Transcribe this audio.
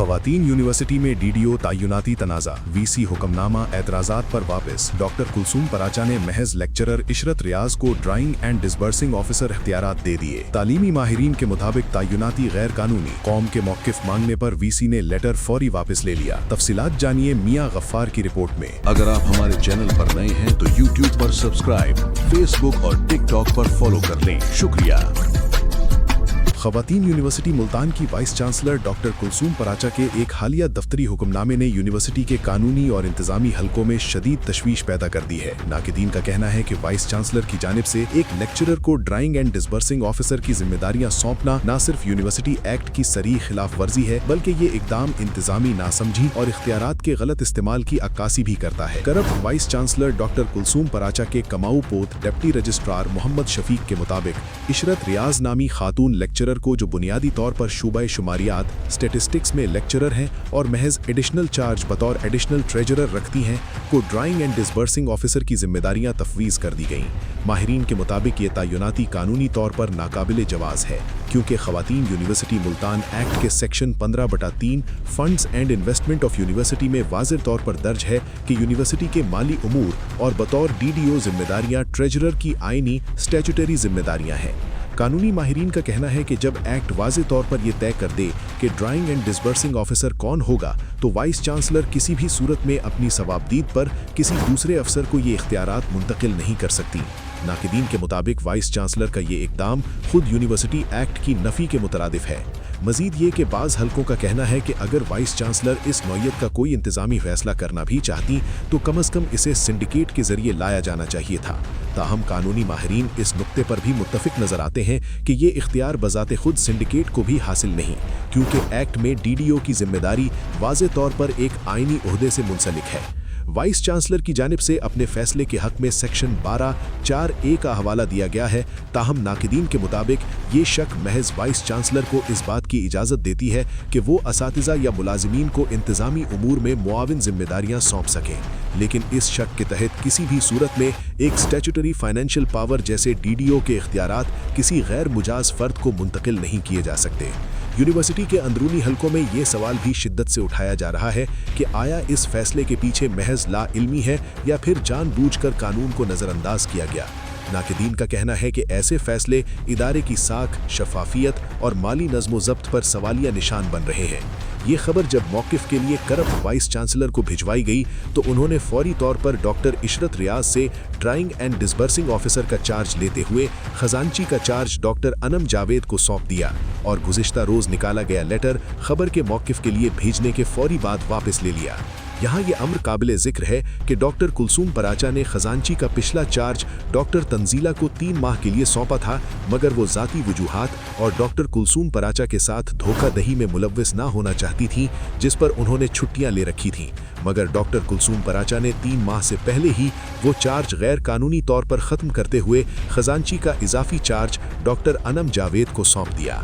खवातीन यूनिवर्सिटी में डीडीओ तैनाती तनाज़ा, वीसी हुक्मनामा एतराज़ात पर वापस। डॉक्टर कुलसूम पराचा ने महज लेक्चरर इशरत रियाज को ड्राइंग एंड डिसबर्सिंग ऑफिसर इख्तियारात दे दिए। तालीमी माहिरीन के मुताबिक तैनाती गैर कानूनी, कौम के मौक़िफ़ मांगने पर वीसी ने लेटर फौरी वापस ले लिया। तफसीलात जानिए मियां गफ्फार की रिपोर्ट में। अगर आप हमारे चैनल पर नए हैं तो यूट्यूब पर सब्सक्राइब, फेसबुक और टिकटॉक पर फॉलो कर लें। शुक्रिया। खवातीन यूनिवर्सिटी मुल्तान की vice chancellor doctor Kulsoom Paracha के एक हालिया दफ्तरी हुक्मनामे ने यूनिवर्सिटी के कानूनी और इंतजामी हलकों में शदीद तशवीश पैदा कर दी है। नाकिदीन का कहना है कि वाइस चांसलर की जानिब से एक लेक्चरर को ड्राइंग एंड डिसबर्सिंग ऑफिसर की जिम्मेदारियां सौंपना न सिर्फ यूनिवर्सिटी एक्ट की सरीह खिलाफ वर्जी है, बल्कि ये इकदाम इंतजामी नासमझी और इख्तियारात के गलत इस्तेमाल की अक्कासी भी करता है। Corrupt vice chancellor doctor Kulsoom Paracha के कमाऊ पोत डिप्टी रजिस्ट्रार मोहम्मद शफीक के मुताबिक इशरत रियाज नामी खातून लेक्चरर को, जो बुनियादी तौर पर शूबा शुमारियात स्टेटिस्टिक्स में लेक्चरर हैं और महज एडिशनल चार्ज बतौर एडिशनल ट्रेजरर रखती हैं, को ड्राइंग एंड डिसबर्सिंग ऑफिसर की जिम्मेदारियां तफवीज़ कर दी गईं। माहिरीन के मुताबिक ये तैनाती कानूनी तौर पर नाकाबिले जवाज़ है, क्योंकि खवातीन यूनिवर्सिटी मुल्तान एक्ट के section 15/3 funds and investment of university में वाज़ेह तौर पर दर्ज है कि यूनिवर्सिटी के माली उमूर और बतौर डीडीओ जिम्मेदारियां ट्रेजरर की आईनी स्टैट्यूटरी जिम्मेदारियां हैं। कानूनी माहिरीन का कहना है कि जब एक्ट वाज़ेह तौर पर यह तय कर दे कि ड्राइंग एंड डिसबर्सिंग ऑफिसर कौन होगा, तो वाइस चांसलर किसी भी सूरत में अपनी सवाबदीद पर किसी दूसरे अफसर को ये इख्तियारात मुंतकिल नहीं कर सकती। नाकिदीन के मुताबिक वाइस चांसलर का ये इकदाम खुद यूनिवर्सिटी एक्ट की नफ़ी के मुतरादिफ है। मजीद ये कि बाज़ हलकों का कहना है कि अगर वाइस चांसलर इस नौयत का कोई इंतज़ामी फैसला करना भी चाहती तो कम अज़ कम इसे सिंडिकेट के ज़रिए लाया जाना चाहिए था। ताहम कानूनी माहिरीन इस नुक्ते पर भी मुत्तफ़िक नज़र आते हैं कि ये इख्तियार बज़ाते खुद सिंडिकेट को भी हासिल नहीं, क्योंकि एक्ट में डीडीओ की जिम्मेदारी वाज़ेह तौर पर एक आईनी ओहदे से मुंसलिक है। वाइस चांसलर की जानिब से अपने फैसले के हक में सेक्शन 12(4)(a) का हवाला दिया गया है। ताहम नाकिदीन के मुताबिक ये शक महज वाइस चांसलर को इस बात की इजाज़त देती है कि वो असातिज़ा या मुलाजिमीन को इंतज़ामी उमूर में मुआविन जिम्मेदारियां सौंप सकें, लेकिन इस शक के तहत किसी भी सूरत में एक स्टैट्यूटरी फाइनेंशियल पावर जैसे डीडीओ के इख्तियारात किसी गैर मुजाज फ़र्द को मुंतकिल नहीं किए जा सकते। यूनिवर्सिटी के अंदरूनी हलकों में ये सवाल भी शिद्दत से उठाया जा रहा है कि आया इस फैसले के पीछे महज ला इल्मी है या फिर जानबूझकर कानून को नज़रअंदाज किया गया। नाकिदीन का कहना है कि ऐसे फैसले इदारे की साख, शफाफियत और माली नज़्म ज़ब्त पर सवालिया निशान बन रहे हैं। ये खबर जब मौक़िफ़ के लिए करप्ट वाइस चांसलर को भिजवाई गई तो उन्होंने फौरी तौर पर डॉक्टर इशरत रियाज से ड्राइंग एंड डिसबर्सिंग ऑफिसर का चार्ज लेते हुए खजांची का चार्ज डॉक्टर अनम जावेद को सौंप दिया और गुज़िश्ता रोज़ निकाला गया लेटर खबर के मौक़िफ़ के लिए भेजने के फौरी बाद वापस ले लिया। यहाँ ये अम्र काबिल ज़िक्र है कि डॉक्टर कुलसूम पराचा ने खजांची का पिछला चार्ज डॉक्टर तंजीला को 3 माह के लिए सौंपा था, मगर वो ज़ाती वजूहात और डॉक्टर कुलसूम पराचा के साथ धोखाधही में मुलव्विस ना होना चाहती थी, जिस पर उन्होंने छुट्टियाँ ले रखी थीं। मगर डॉक्टर कुलसूम पराचा ने 3 माह से पहले ही वो चार्ज गैर कानूनी तौर पर ख़त्म करते हुए खजांची का इजाफी चार्ज डॉक्टर अनम जावेद को सौंप दिया।